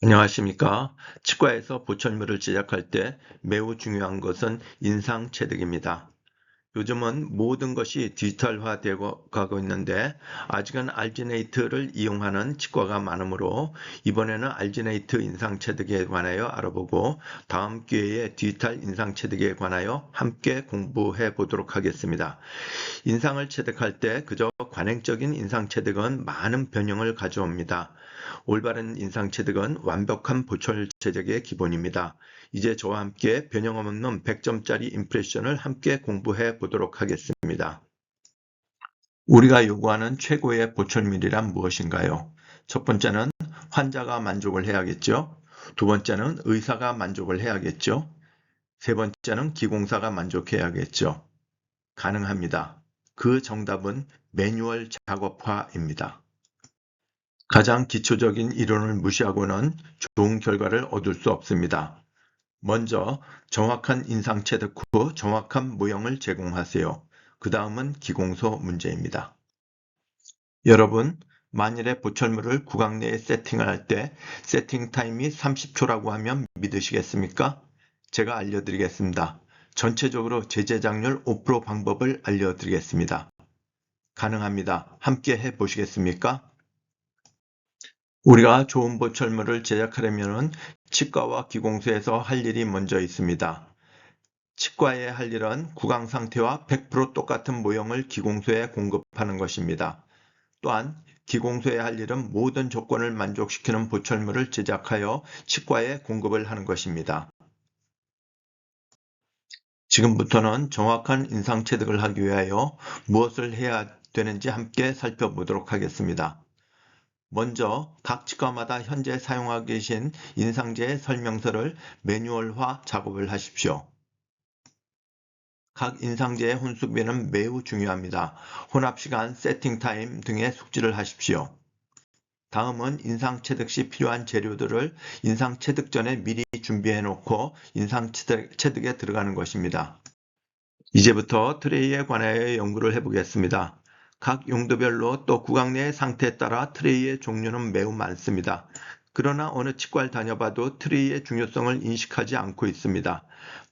안녕하십니까. 치과에서 보철물을 제작할 때 매우 중요한 것은 인상 체득입니다. 요즘은 모든 것이 디지털화되고 가고 있는데 아직은 알지네이트를 이용하는 치과가 많으므로 이번에는 알지네이트 인상 체득에 관하여 알아보고 다음 기회에 디지털 인상 체득에 관하여 함께 공부해 보도록 하겠습니다. 인상을 체득할 때 그저 관행적인 인상 체득은 많은 변형을 가져옵니다. 올바른 인상 체득은 완벽한 보철 제작의 기본입니다. 이제 저와 함께 변형 없는 100점짜리 임프레션을 함께 공부해 보도록 하겠습니다. 우리가 요구하는 최고의 보철밀이란 무엇인가요? 첫 번째는 환자가 만족을 해야겠죠. 두 번째는 의사가 만족을 해야겠죠. 세 번째는 기공사가 만족해야겠죠. 가능합니다. 그 정답은 매뉴얼 작업화입니다. 가장 기초적인 이론을 무시하고는 좋은 결과를 얻을 수 없습니다. 먼저 정확한 인상 체득 후 정확한 모형을 제공하세요. 그 다음은 기공소 문제입니다. 여러분, 만일에 보철물을 구강 내에 세팅을 할 때 세팅 타임이 30초라고 하면 믿으시겠습니까? 제가 알려드리겠습니다. 전체적으로 재제작률 5% 방법을 알려드리겠습니다. 가능합니다. 함께 해보시겠습니까? 우리가 좋은 보철물을 제작하려면 치과와 기공소에서 할 일이 먼저 있습니다. 치과에 할 일은 구강 상태와 100% 똑같은 모형을 기공소에 공급하는 것입니다. 또한 기공소에 할 일은 모든 조건을 만족시키는 보철물을 제작하여 치과에 공급을 하는 것입니다. 지금부터는 정확한 인상 체득을 하기 위하여 무엇을 해야 되는지 함께 살펴보도록 하겠습니다. 먼저 각 치과마다 현재 사용하고 계신 인상제의 설명서를 매뉴얼화 작업을 하십시오. 각 인상제의 혼수비는 매우 중요합니다. 혼합시간, 세팅타임 등의 숙지를 하십시오. 다음은 인상 체득 시 필요한 재료들을 인상 체득 전에 미리 준비해 놓고 인상 체득에 들어가는 것입니다. 이제부터 트레이에 관하여 연구를 해보겠습니다. 각 용도별로 또 구강 내의 상태에 따라 트레이의 종류는 매우 많습니다. 그러나 어느 치과를 다녀봐도 트레이의 중요성을 인식하지 않고 있습니다.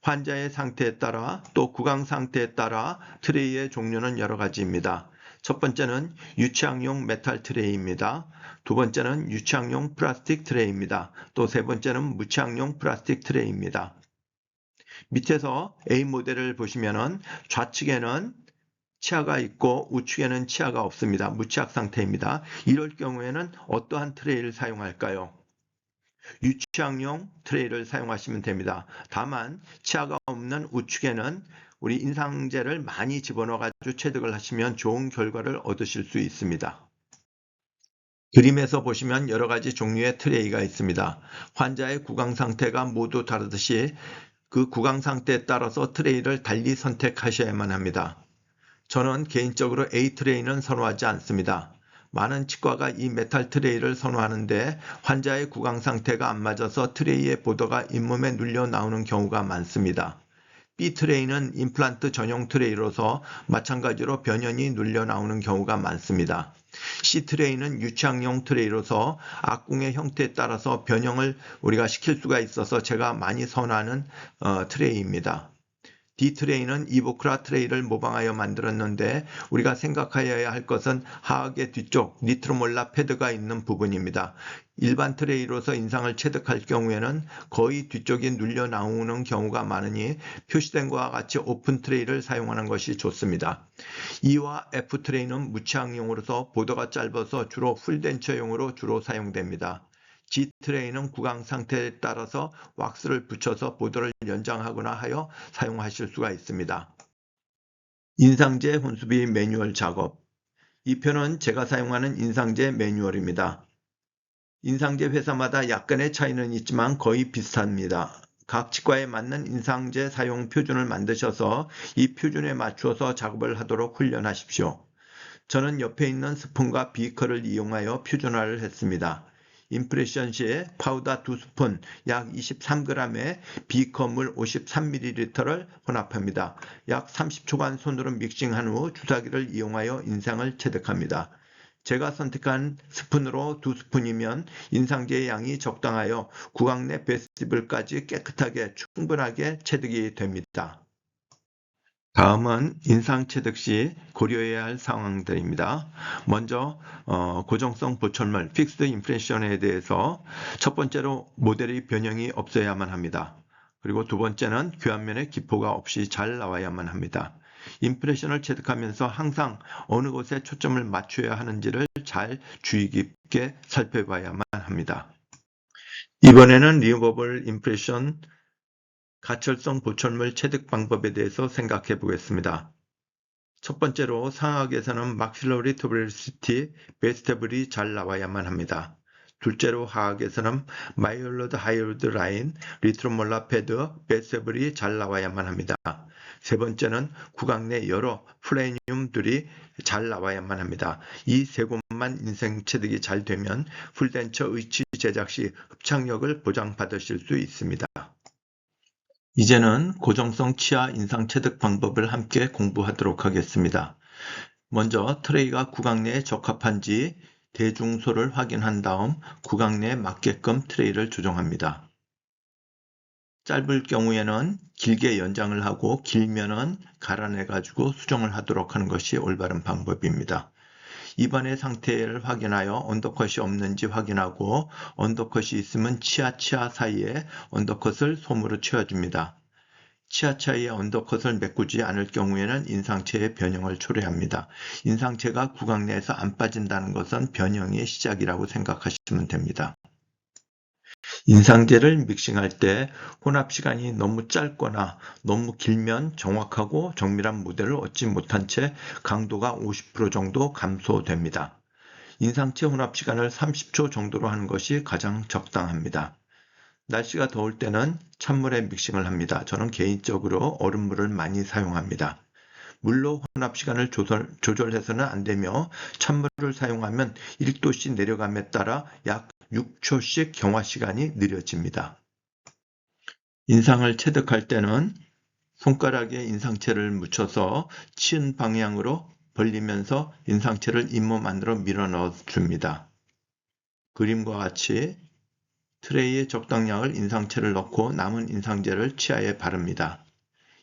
환자의 상태에 따라 또 구강 상태에 따라 트레이의 종류는 여러 가지입니다. 첫 번째는 유치학용 메탈 트레이입니다. 두 번째는 유치학용 플라스틱 트레이입니다. 또 세 번째는 무치학용 플라스틱 트레이입니다. 밑에서 A 모델을 보시면은 좌측에는 치아가 있고 우측에는 치아가 없습니다. 무치악 상태입니다. 이럴 경우에는 어떠한 트레이를 사용할까요? 유치학용 트레이를 사용하시면 됩니다. 다만 치아가 없는 우측에는 우리 인상제를 많이 집어넣어 가지고 체득을 하시면 좋은 결과를 얻으실 수 있습니다. 그림에서 보시면 여러 가지 종류의 트레이가 있습니다. 환자의 구강 상태가 모두 다르듯이 그 구강 상태에 따라서 트레이를 달리 선택하셔야만 합니다. 저는 개인적으로 A 트레이는 선호하지 않습니다. 많은 치과가 이 메탈 트레이를 선호하는데 환자의 구강 상태가 안 맞아서 트레이의 보도가 잇몸에 눌려 나오는 경우가 많습니다. B 트레이는 임플란트 전용 트레이로서 마찬가지로 변연이 눌려 나오는 경우가 많습니다. C 트레이는 유치학용 트레이로서 악궁의 형태에 따라서 변형을 우리가 시킬 수가 있어서 제가 많이 선호하는 트레이입니다. D 트레이는 이보크라 트레이를 모방하여 만들었는데 우리가 생각해야 할 것은 하악의 뒤쪽 니트로몰라 패드가 있는 부분입니다. 일반 트레이로서 인상을 체득할 경우에는 거의 뒤쪽이 눌려 나오는 경우가 많으니 표시된 것과 같이 오픈 트레이를 사용하는 것이 좋습니다. E와 F 트레이는 무치학용으로서 보도가 짧아서 주로 풀덴처용으로 주로 사용됩니다. G 트레이는 구강 상태에 따라서 왁스를 붙여서 보도를 연장하거나 하여 사용하실 수가 있습니다. 인상제 혼수비 매뉴얼 작업. 이 편은 제가 사용하는 인상제 매뉴얼입니다. 인상제 회사마다 약간의 차이는 있지만 거의 비슷합니다. 각 치과에 맞는 인상제 사용 표준을 만드셔서 이 표준에 맞추어서 작업을 하도록 훈련하십시오. 저는 옆에 있는 스푼과 비커를 이용하여 표준화를 했습니다. 임프레션 시에 파우더 2스푼 약 23g에 비커물 53ml를 혼합합니다. 약 30초간 손으로 믹싱한 후 주사기를 이용하여 인상을 체득합니다. 제가 선택한 스푼으로 2스푼이면 인상제의 양이 적당하여 구강 내 베스티블까지 깨끗하게 충분하게 체득이 됩니다. 다음은 인상체득 시 고려해야 할 상황들입니다. 먼저 고정성 보철물 픽스드 임프레션에 대해서 첫 번째로 모델의 변형이 없어야만 합니다. 그리고 두 번째는 교환면에 기포가 없이 잘 나와야만 합니다. 임프레션을 체득하면서 항상 어느 곳에 초점을 맞춰야 하는지를 잘 주의 깊게 살펴봐야만 합니다. 이번에는 리무버블 임프레션 가철성 보철물 체득 방법에 대해서 생각해 보겠습니다. 첫 번째로 상하악에서는 막실러리 투베로시티 베스테블이 잘 나와야만 합니다. 둘째로 하악에서는 마이올로드 하이올드 라인 리트로몰라 패드 베스테블이 잘 나와야만 합니다. 세 번째는 구강 내 여러 플레니움들이 잘 나와야만 합니다. 이 세 곳만 인상 체득이 잘 되면 풀덴처 의치 제작 시 흡착력을 보장받으실 수 있습니다. 이제는 고정성 치아 인상 체득 방법을 함께 공부하도록 하겠습니다. 먼저 트레이가 구강 내에 적합한지 대중소를 확인한 다음 구강 내에 맞게끔 트레이를 조정합니다. 짧을 경우에는 길게 연장을 하고 길면은 갈아내 가지고 수정을 하도록 하는 것이 올바른 방법입니다. 입안의 상태를 확인하여 언더컷이 없는지 확인하고 언더컷이 있으면 치아 사이에 언더컷을 솜으로 채워줍니다. 치아 사이에 언더컷을 메꾸지 않을 경우에는 인상체의 변형을 초래합니다. 인상체가 구강 내에서 안 빠진다는 것은 변형의 시작이라고 생각하시면 됩니다. 인상제를 믹싱할 때 혼합 시간이 너무 짧거나 너무 길면 정확하고 정밀한 모델을 얻지 못한 채 강도가 50% 정도 감소됩니다. 인상체 혼합 시간을 30초 정도로 하는 것이 가장 적당합니다. 날씨가 더울 때는 찬물에 믹싱을 합니다. 저는 개인적으로 얼음물을 많이 사용합니다. 물로 혼합 시간을 조절해서는 안 되며 찬물을 사용하면 1도씩 내려감에 따라 약 6초씩 경화 시간이 느려집니다. 인상을 체득할 때는 손가락에 인상체를 묻혀서 치은 방향으로 벌리면서 인상체를 잇몸 안으로 밀어 넣어 줍니다. 그림과 같이 트레이에 적당량을 인상체를 넣고 남은 인상제를 치아에 바릅니다.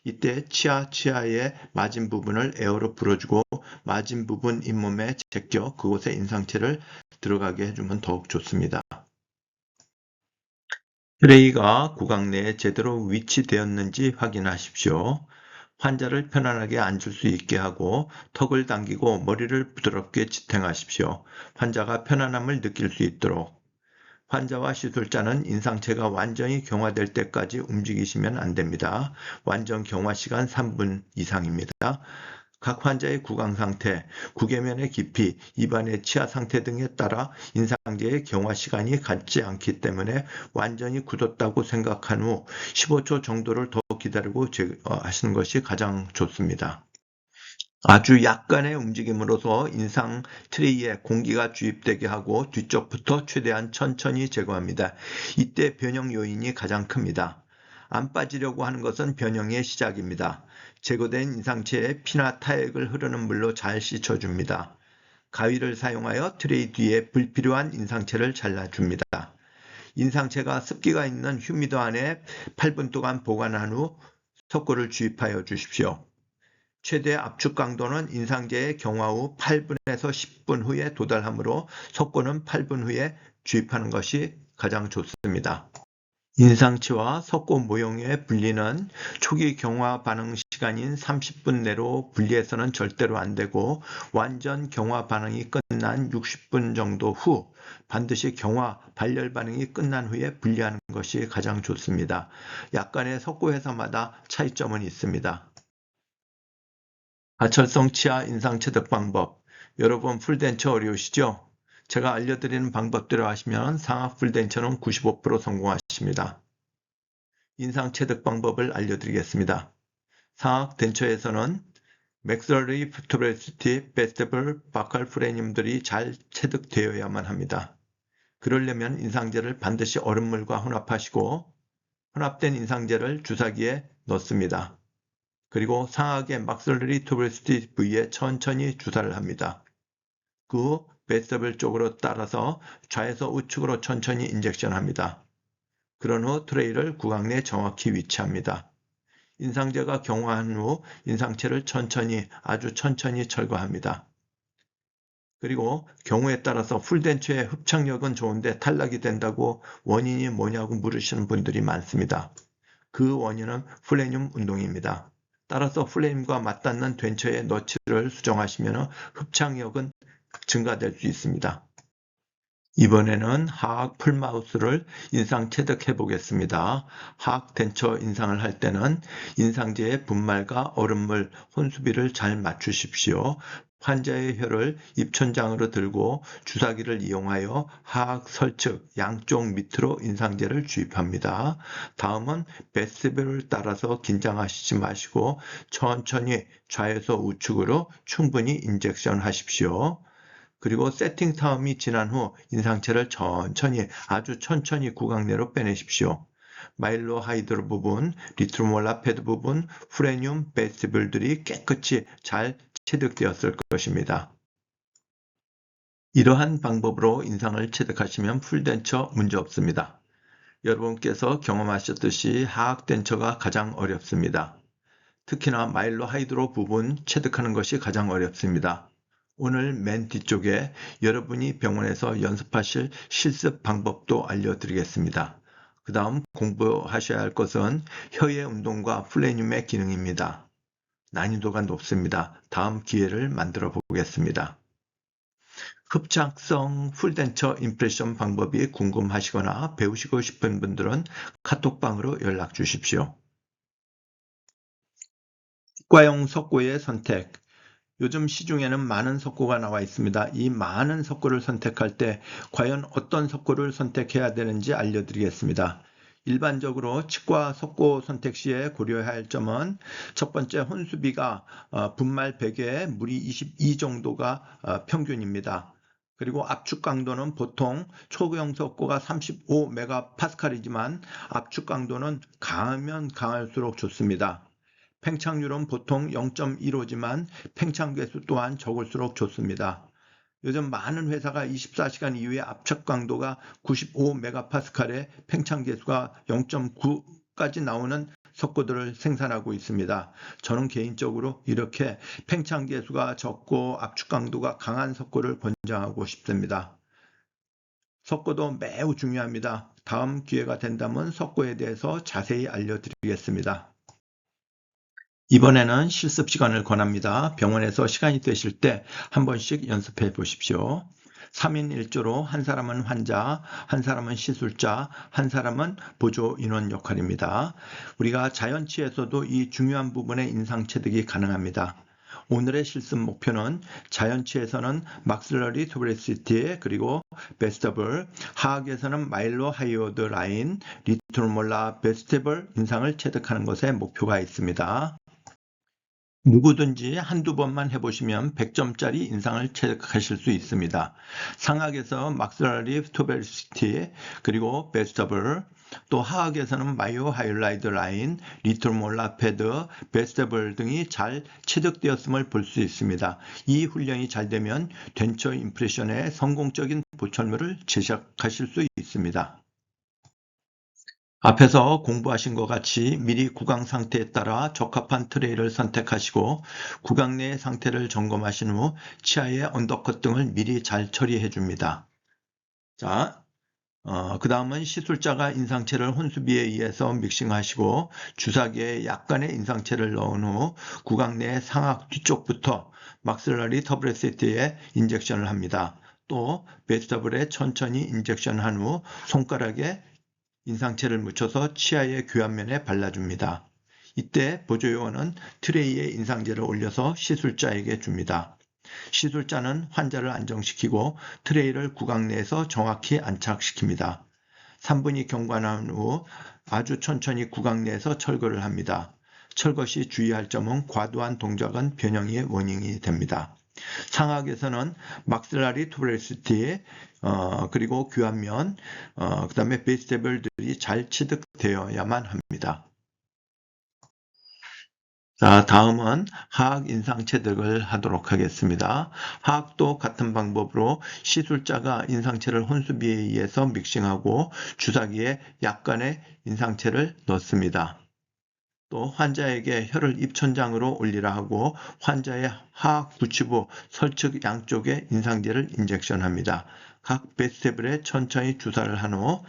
이때 치아의 맞은 부분을 에어로 불어주고 맞은 부분 잇몸에 제껴 그곳에 인상체를 들어가게 해주면 더욱 좋습니다. 트레이가 구강 내에 제대로 위치되었는지 확인하십시오. 환자를 편안하게 앉을 수 있게 하고 턱을 당기고 머리를 부드럽게 지탱하십시오. 환자가 편안함을 느낄 수 있도록. 환자와 시술자는 인상체가 완전히 경화될 때까지 움직이시면 안 됩니다. 완전 경화 시간 3분 이상입니다. 각 환자의 구강 상태, 구개면의 깊이, 입안의 치아 상태 등에 따라 인상제의 경화 시간이 같지 않기 때문에 완전히 굳었다고 생각한 후 15초 정도를 더 기다리고 하시는 것이 가장 좋습니다. 아주 약간의 움직임으로써 인상 트레이에 공기가 주입되게 하고 뒤쪽부터 최대한 천천히 제거합니다. 이때 변형 요인이 가장 큽니다. 안 빠지려고 하는 것은 변형의 시작입니다. 제거된 인상체에 피나 타액을 흐르는 물로 잘 씻어줍니다. 가위를 사용하여 트레이 뒤에 불필요한 인상체를 잘라줍니다. 인상체가 습기가 있는 휴미더 안에 8분 동안 보관한 후 석고를 주입하여 주십시오. 최대 압축 강도는 인상제의 경화 후 8분에서 10분 후에 도달하므로 석고는 8분 후에 주입하는 것이 가장 좋습니다. 인상체와 석고 모형의 분리는 초기 경화 반응 시간인 30분 내로 분리해서는 절대로 안 되고 완전 경화 반응이 끝난 60분 정도 후 반드시 경화 발열 반응이 끝난 후에 분리하는 것이 가장 좋습니다. 약간의 석고 회사마다 차이점은 있습니다. 가철성 치아 인상 체득 방법. 여러분 풀덴처 어려우시죠? 제가 알려드리는 방법대로 하시면 상악 풀덴처는 95% 성공하십니다. 인상 체득 방법을 알려드리겠습니다. 상악 덴처에서는 맥셀러리 투베로시티, 베스테블, 바칼 프레늄들이 잘 체득되어야만 합니다. 그러려면 인상제를 반드시 얼음물과 혼합하시고 혼합된 인상제를 주사기에 넣습니다. 그리고 상악의 막셀러리 투베로시티 부위에 천천히 주사를 합니다. 그 후 베스터블 쪽으로 따라서 좌에서 우측으로 천천히 인젝션합니다. 그런 후 트레이를 구강 내에 정확히 위치합니다. 인상제가 경화한 후 인상체를 아주 천천히 철거합니다. 그리고 경우에 따라서 풀덴처의 흡착력은 좋은데 탈락이 된다고 원인이 뭐냐고 물으시는 분들이 많습니다. 그 원인은 플래늄 운동입니다. 따라서 플래늄과 맞닿는 덴처의 너치를 수정하시면 흡착력은 증가될 수 있습니다. 이번에는 하악 풀마우스를 인상 체득해 보겠습니다. 하악 덴처 인상을 할 때는 인상제의 분말과 얼음물, 혼수비를 잘 맞추십시오. 환자의 혀를 입천장으로 들고 주사기를 이용하여 하악 설측 양쪽 밑으로 인상제를 주입합니다. 다음은 베스트벨을 따라서 긴장하시지 마시고 천천히 좌에서 우측으로 충분히 인젝션 하십시오. 그리고 세팅 타임이 지난 후 인상체를 아주 천천히 구강 내로 빼내십시오. 마일로 하이드로 부분, 리트로몰라 패드 부분, 프레늄 베스티블들이 깨끗이 잘 체득되었을 것입니다. 이러한 방법으로 인상을 체득하시면 풀덴처 문제없습니다. 여러분께서 경험하셨듯이 하악 덴처가 가장 어렵습니다. 특히나 마일로 하이드로 부분 체득하는 것이 가장 어렵습니다. 오늘 맨 뒤쪽에 여러분이 병원에서 연습하실 실습 방법도 알려드리겠습니다. 그 다음 공부하셔야 할 것은 혀의 운동과 플래늄의 기능입니다. 난이도가 높습니다. 다음 기회를 만들어 보겠습니다. 흡착성 풀덴처 임프레션 방법이 궁금하시거나 배우시고 싶은 분들은 카톡방으로 연락 주십시오. 치과용 석고의 선택. 요즘 시중에는 많은 석고가 나와 있습니다. 이 많은 석고를 선택할 때 과연 어떤 석고를 선택해야 되는지 알려드리겠습니다. 일반적으로 치과 석고 선택 시에 고려해야 할 점은 첫 번째, 혼수비가 분말 100에 물이 22 정도가 평균입니다. 그리고 압축 강도는 보통 초경 석고가 35메가파스칼이지만 압축 강도는 강하면 강할수록 좋습니다. 팽창률은 보통 0.15지만 팽창 개수 또한 적을수록 좋습니다. 요즘 많은 회사가 24시간 이후에 압착 강도가 95메가파스칼에 팽창 개수가 0.9까지 나오는 석고들을 생산하고 있습니다. 저는 개인적으로 이렇게 팽창 개수가 적고 압축 강도가 강한 석고를 권장하고 싶습니다. 석고도 매우 중요합니다. 다음 기회가 된다면 석고에 대해서 자세히 알려드리겠습니다. 이번에는 실습 시간을 권합니다. 병원에서 시간이 되실 때 한 번씩 연습해 보십시오. 3인 1조로 한 사람은 환자, 한 사람은 시술자, 한 사람은 보조 인원 역할입니다. 우리가 자연치에서도 이 중요한 부분의 인상 체득이 가능합니다. 오늘의 실습 목표는 자연치에서는 막슬러리 투브레시티 그리고 베스터블, 하악에서는 마일로 하이오드 라인, 리트로몰라 베스터블 인상을 체득하는 것에 목표가 있습니다. 누구든지 한두 번만 해보시면 100점짜리 인상을 체득하실 수 있습니다. 상악에서 막슬러리 투베시티 그리고 베스터블, 또 하악에서는 마이오 하이라이드 라인, 리트로몰라 패드, 베스터블 등이 잘 체득되었음을 볼 수 있습니다. 이 훈련이 잘 되면 덴처 임프레션의 성공적인 보철물을 제작하실 수 있습니다. 앞에서 공부하신 것 같이 미리 구강 상태에 따라 적합한 트레이를 선택하시고 구강 내 상태를 점검하신 후 치아의 언더컷 등을 미리 잘 처리해 줍니다. 자, 그 다음은 시술자가 인상체를 혼수비에 의해서 믹싱하시고 주사기에 약간의 인상체를 넣은 후 구강 내 상악 뒤쪽부터 막슬러리 터브레시티에 인젝션을 합니다. 또 베스터블에 천천히 인젝션한 후 손가락에 인상체를 묻혀서 치아의 교환면에 발라줍니다. 이때 보조요원은 트레이에 인상제를 올려서 시술자에게 줍니다. 시술자는 환자를 안정시키고 트레이를 구강 내에서 정확히 안착시킵니다. 3분이 경과한 후 아주 천천히 구강 내에서 철거를 합니다. 철거 시 주의할 점은 과도한 동작은 변형의 원인이 됩니다. 상악에서는 막슬라리 투브레시티 그리고 교환면 그 다음에 베스테블들이 잘 취득되어야만 합니다. 자, 다음은 화학 인상 체득을 하도록 하겠습니다. 화학도 같은 방법으로 시술자가 인상체를 혼수비에 의해서 믹싱하고 주사기에 약간의 인상체를 넣습니다. 또 환자에게 혀를 입천장으로 올리라 하고 환자의 화학 부치부 설측 양쪽에 인상제를 인젝션합니다. 각 베스테블에 천천히 주사를 한 후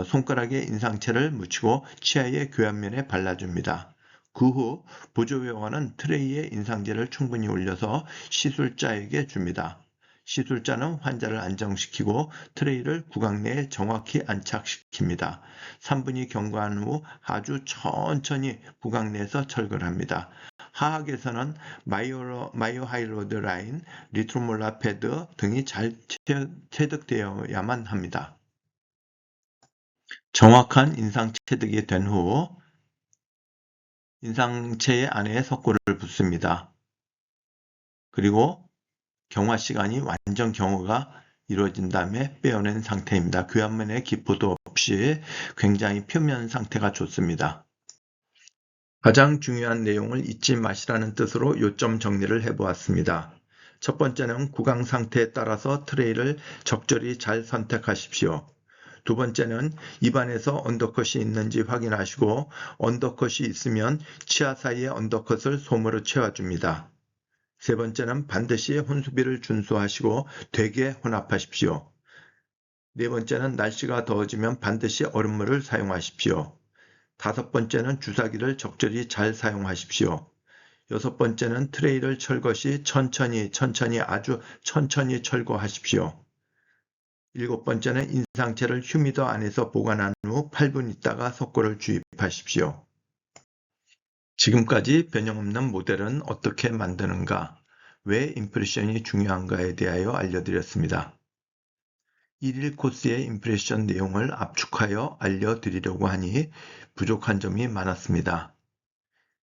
손가락에 인상체를 묻히고 치아의 교환면에 발라줍니다. 그 후 보조요원은 트레이에 인상제를 충분히 올려서 시술자에게 줍니다. 시술자는 환자를 안정시키고 트레이를 구강 내에 정확히 안착시킵니다. 3분이 경과한 후 아주 천천히 구강 내에서 철거합니다. 화학에서는 마이오하이로드 라인, 리트로몰라 패드 등이 잘 체득되어야만 합니다. 정확한 인상 체득이 된 후 인상체 안에 석고를 붓습니다. 그리고 경화 시간이 완전 경화가 이루어진 다음에 빼어낸 상태입니다. 교환면에 기포도 없이 굉장히 표면 상태가 좋습니다. 가장 중요한 내용을 잊지 마시라는 뜻으로 요점 정리를 해보았습니다. 첫 번째는 구강 상태에 따라서 트레이를 적절히 잘 선택하십시오. 두 번째는 입안에서 언더컷이 있는지 확인하시고 언더컷이 있으면 치아 사이의 언더컷을 솜으로 채워줍니다. 세 번째는 반드시 혼수비를 준수하시고 되게 혼합하십시오. 네 번째는 날씨가 더워지면 반드시 얼음물을 사용하십시오. 다섯 번째는 주사기를 적절히 잘 사용하십시오. 여섯 번째는 트레이를 철거 시 천천히 아주 천천히 철거하십시오. 일곱 번째는 인상체를 휴미더 안에서 보관한 후 8분 있다가 석고를 주입하십시오. 지금까지 변형 없는 모델은 어떻게 만드는가, 왜 임프레션이 중요한가에 대하여 알려드렸습니다. 1일 코스의 임프레션 내용을 압축하여 알려드리려고 하니 부족한 점이 많았습니다.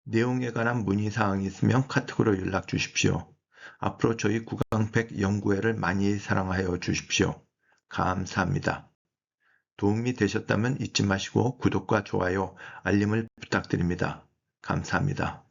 내용에 관한 문의사항이 있으면 카톡으로 연락 주십시오. 앞으로 저희 구강팩 연구회를 많이 사랑하여 주십시오. 감사합니다. 도움이 되셨다면 잊지 마시고 구독과 좋아요, 알림을 부탁드립니다. 감사합니다.